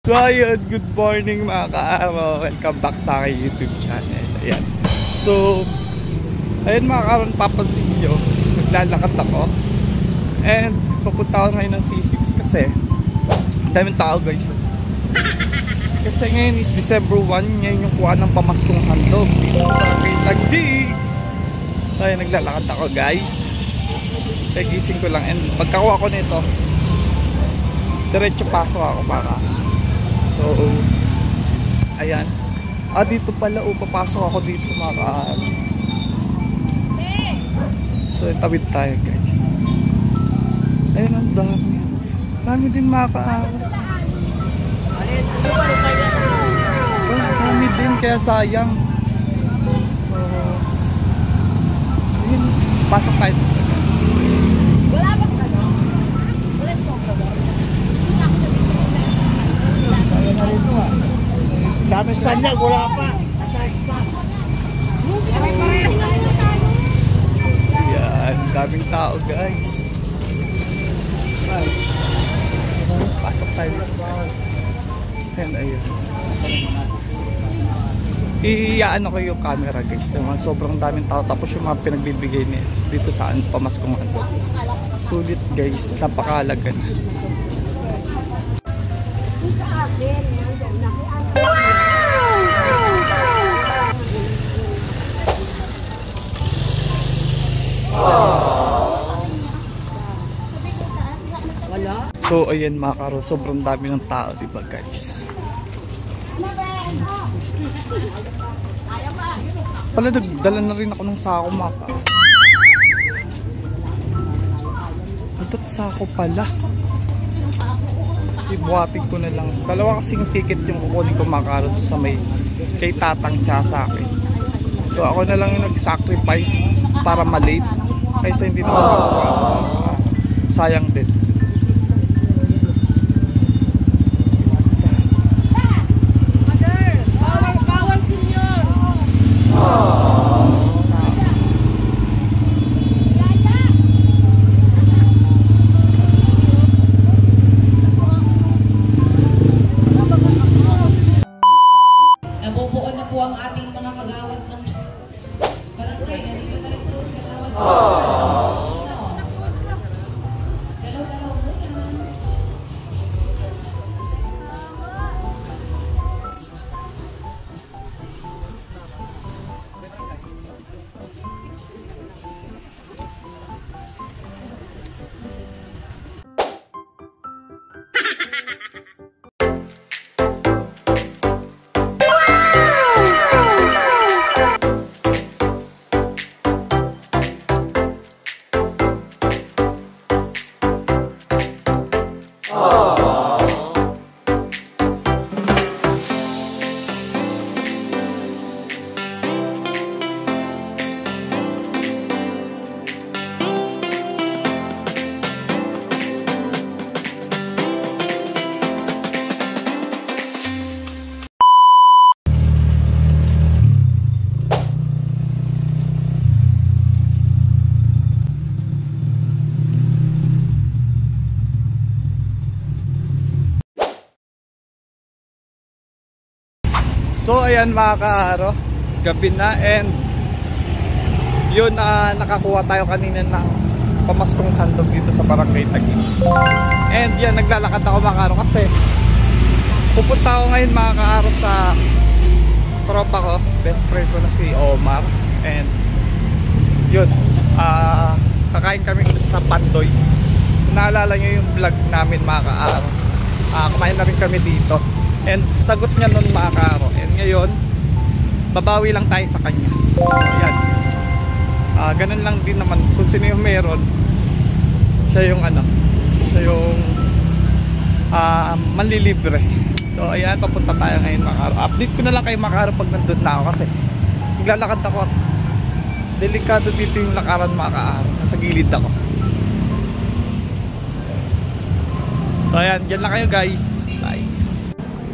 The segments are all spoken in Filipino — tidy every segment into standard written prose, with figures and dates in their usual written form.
So ayun, good morning mga ka-aro. Welcome back sa aking YouTube channel. Ayan. So, ayun mga ka-aro, papansin nyo, naglalakad ako. And, papunta ako ngayon ng C6 kasi daming tao guys. Kasi ngayon is December 1, ngayon yung kuha ng pamaskong handog dito sa Barangay Tagdig. Ayun, naglalakad ako guys. Nagising ko lang. And pagkakuha ko nito, diretso pasok ako para. So, ayan. Dito pala, papasok ako dito mga ka-aro. So, tawid tayo guys. Ayun, ang dami. Dami din mga ka-aro. Dami din, kaya sayang. Ayun, pasok tayo. Wala ba ka no? Wala smoke ka ba? Dami stand niya, wala pa. Yan, daming tao guys. Pasok tayo. And ayun. Iyaano ko yung camera guys. Naman, sobrang daming tao. Tapos yung mga pinagbibigay niya dito sa pamaskong handog. Sulit guys, napakahalaga na. So ayan mga karo, sobrang dami ng tao, diba guys? Pala nagdala na rin ako ng sako mga karo. Atat sako pala. Ibuhatin ko na lang. Dalawa kasing ticket yung kukunin ko mga karo sa may kay tatang siya sa akin. So ako na lang yung nag-sacrifice para malate. Kaysa hindi na sayang din. Nabubuo na po ang ating mga kagawad ng barangay. Ganito na rin po ang kagawad. So ayan mga ka-aro, gabi na and yun, nakakuha tayo kanina ng pamaskong handog dito sa Barangay Tagig. And yan, naglalakad ako mga ka-aro kasi pupunta ako ngayon mga ka-aro sa tropa ko, best friend ko na si Omar. And yun, kakain kami ulit sa Pandoy's. Kung naalala nyo yung vlog namin mga ka-aro, kumain na rin kami dito. And sagot niya nun mga ka-aro. And ngayon, babawi lang tayo sa kanya. So, ayan. Ganun lang din naman. Kung sino yung meron, siya yung ano, siya yung manlilibre. So ayan, papunta tayo ngayon mga karo. Update ko na lang kayo mga karo pag nandun na ako kasi naglalakad ako at delikado dito yung lakaran mga karo. Nasa gilid ako. So ayan, dyan lang kayo guys. Bye.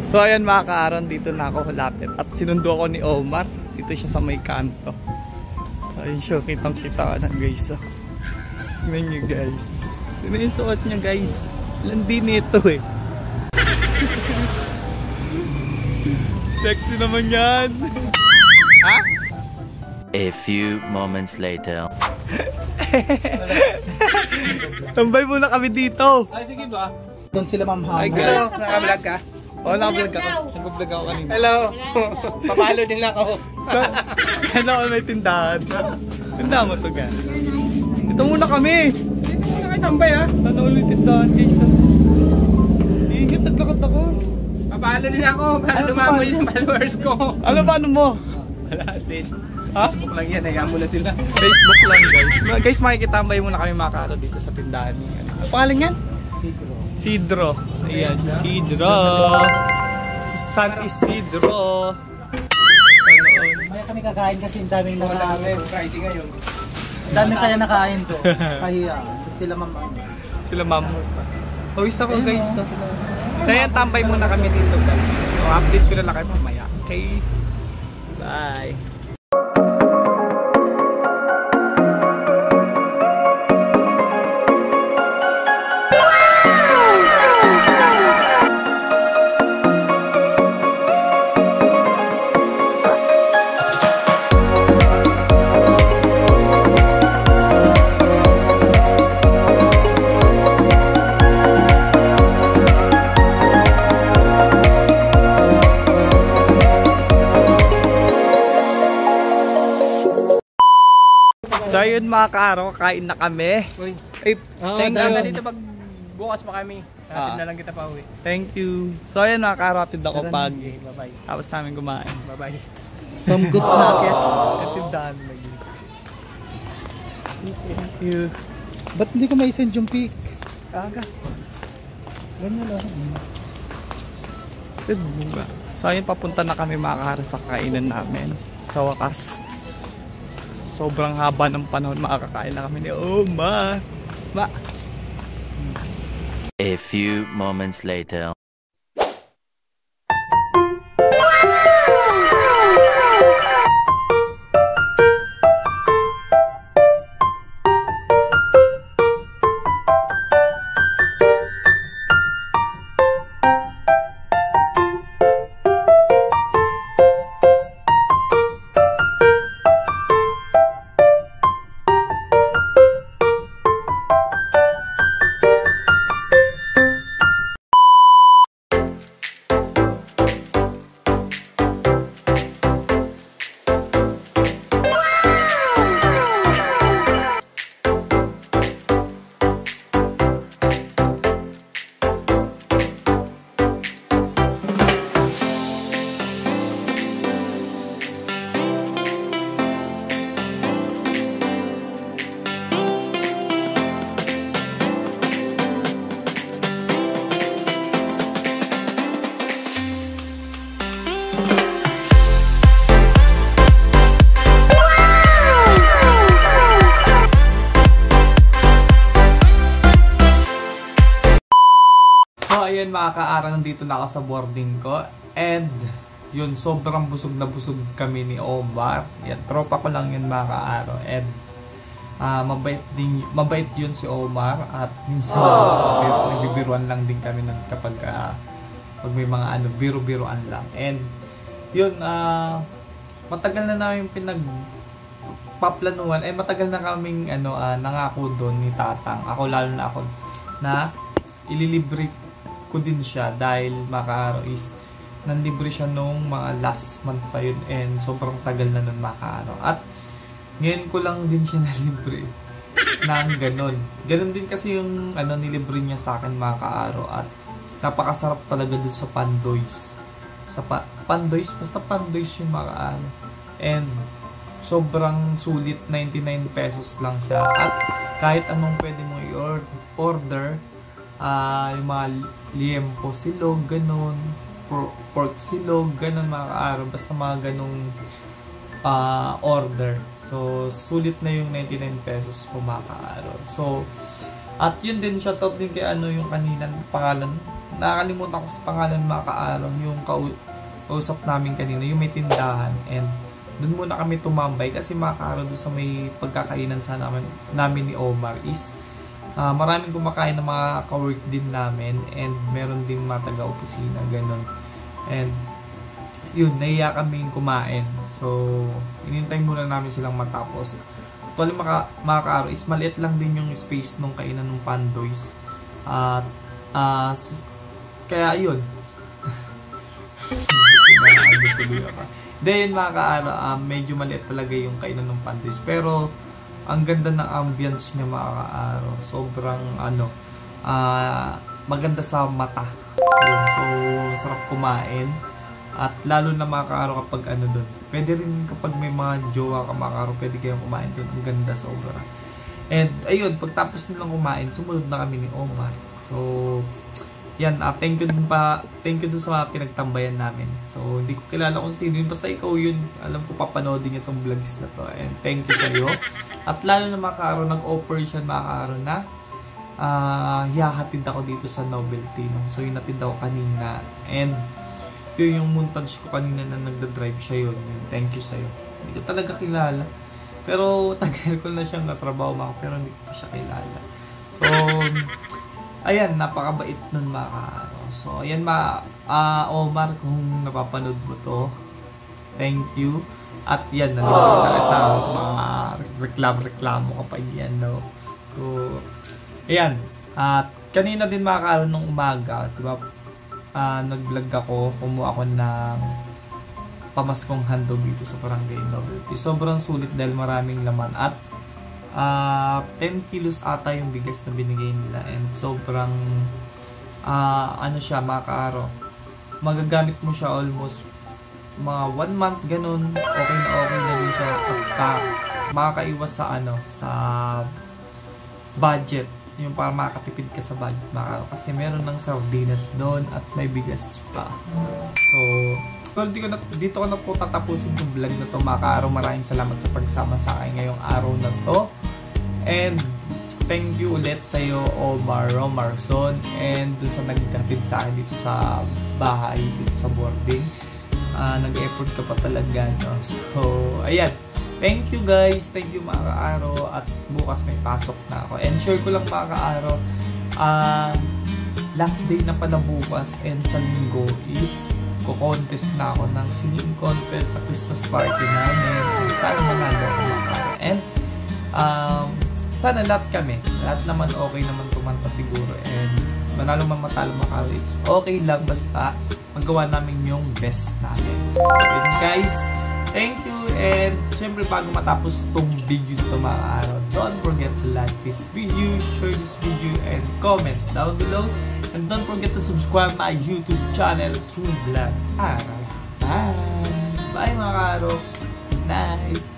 So ayan mga kaaron, dito na ako lapit. At sinundo ako ni Omar. Dito siya sa may kanto. Ayun siya, kitang kita ka na guys. Tignan nyo guys. Tignan yung suot niya guys. Landi nito eh. Sexy naman yan. Ha? A few moments later. Tambay muna kami dito. Ay, sige ba? Doon sila mamahal. Ay, hello. Naka-vlog ka? Oo, naka-vlog ako. Nag-vlog ako kanina. Hello. Papalo din ako. Sana ako may tindahan. Tindahan mo to ga. Ito muna kami. Dito muna kayo tambay ha. Sana ulit tindahan guys. Higit at lakad ako. Papalo din ako para lumamoy yung followers ko. Ano ba ano mo? Wala, Sid. Ha? Facebook lang yan, hayaan mo na sila. Facebook lang guys. Guys, makikitambay muna kami mga karo dito sa tindahan ni ano. Ano pangalan yan? Siguro. Sidro. Ayan, si Sidro. Si San Isidro. Ano? May kami kakain kasi ang daming Wala namin, Friday ngayon. daming kaya nakain to. Kahiya. Sila mamahal. Sila ma'am. Pawis ako guys. Kaya tambay muna kami dito guys. So, update ko na lang kayo mamaya. Okay? Bye. So ayun mga kaaro, kain na kami. Uy. Ay, thank you. Dito pag bukas pa kami. Hatid na lang kita pa uwi. Thank you. So ayun mga kaaro, atid ako pag Okay, bye-bye. tapos namin kumain. Bye-bye. Tom Goods Snackers. Atindahan na guys. Thank you. Ba't hindi ko ma-send yung pic? Aga. Ganyan lang. So ayun, papunta na kami mga kaaro sa kainan namin. Sa wakas. Sobrang haba ng panahon, makakakain na kami ni Omar. A few moments later. So ayun mga kaara, nandito na ako sa boarding ko. And yun, sobrang busog na busog kami ni Omar. Yan, tropa ko lang yun mga kaara. And mabait yun si Omar. At minsan nagbibiruan lang din kami kapag pag may mga biro-biroan lang. And yun, matagal na namin pinagpaplanuhan. Matagal na kaming nangako doon ni Tatang. Ako lalo na ako na ililibre ko din siya dahil makaaro is nanlibre siya nung mga last month pa yun and sobrang tagal na nun makaaro. At ngayon ko lang din siya nalibre ng ganon. Ganon din kasi yung nilibre niya sa akin makaaro at napakasarap talaga dun sa Pandoys. Pandoys, basta Pandoys yung makaaro. And sobrang sulit, 99 pesos lang siya. At kahit anong pwede mo i-order, yung mga liempo silog, ganun, pork silog, ganun mga kaaraw, basta mga ganung order. So, sulit na yung 99 pesos po mga kaaraw. So, at yun din, shoutout din kay yung kanina pangalan. Nakakalimutan ko sa pangalan mga kaaraw, yung kausap namin kanina, yung may tindahan. And doon muna kami tumambay kasi mga kaaraw doon sa may pagkakainan sa namin ni Omar is maraming kumakain ng mga ka-work din namin and meron din mga taga-opisina, ganun. And yun, nahiya kaming kumain. So, inintay muna namin silang matapos. Actually, mga kaaraw, is maliit lang din yung space nung kainan ng Pandoys. At, kaya yun. Then, mga kaaraw, medyo maliit talaga yung kainan ng Pandoys. Pero, ang ganda ng ambience niya mga kaaraw. Sobrang, maganda sa mata. Yun. So, sarap kumain. At lalo na mga kaaraw kapag doon. Pwede rin kapag may mga jowa ka mga kaaraw, pwede kayong kumain doon. Ang ganda sobra. And ayun, pagtapos nilang kumain, sumunod na kami ni Omar. So, yan, thank you dun sa mga pinagtambayan namin. So, hindi ko kilala kung sino yun. Basta ikaw yun. Alam ko papanoodin niya itong vlogs na to. And thank you sa'yo. At lalo na mga kaaraw, nag-offer siya mga kaaraw na hihahatid ako dito sa Novelty. No? So, yun natid ako kanina. And yun yung montage ko kanina na nagda-drive siya yun. Thank you sa'yo. Hindi ko talaga kilala. Pero tagal ko na siyang natrabaho mga, pero hindi ko pa siya kilala. So, ayan, napakabait nun mga kaaraw. So, ayan Omar, kung napapanood mo to, thank you. At yan, mga reklamo ka pa yan, no? So, ayan. At kanina din mga kaaraw nung umaga, diba? Nag-vlog ako, kumuha ako ng pamaskong handog dito sa Barangay Novelty. Sobrang sulit dahil maraming laman at 10 kilos ata yung bigas na binigay nila and sobrang siya mga kaaraw, magagamit mo siya almost mga 1 month ganun, okay na din siya at makakaiwas sa sa budget, yung para makakatipid ka sa budget mga kaaraw, kasi meron ng sardinas doon at may bigas pa. So, well, dito ko na po tatapusin yung vlog na to mga kaaraw. Maraming salamat sa pagsama sa akin ngayong araw na to. And thank you ulit sa iyo Omar Romarson and dun sa naghatid sa akin dito sa bahay, dito sa boarding. Nag-effort ka pa talaga, no? So, ayan. Thank you guys. Thank you mga kaaraw. At bukas may pasok na ako. And share ko lang mga kaaraw. Last day na pala bukas and sa linggo is ko-contest na ako ng singing contest sa Christmas party namin. Sana manalo ako mga kaaraw. And sana lahat kami. Lahat naman okay naman kumanta siguro. And manalo man matalo mga kaaraw. It's okay lang basta magawa namin yung best namin. And guys, thank you. And syempre bago matapos itong video nito mga araw, don't forget to like this video, share this video, and comment down below. And don't forget to subscribe my YouTube channel, True Vlogs Araw. Bye! Bye mga araw! Night!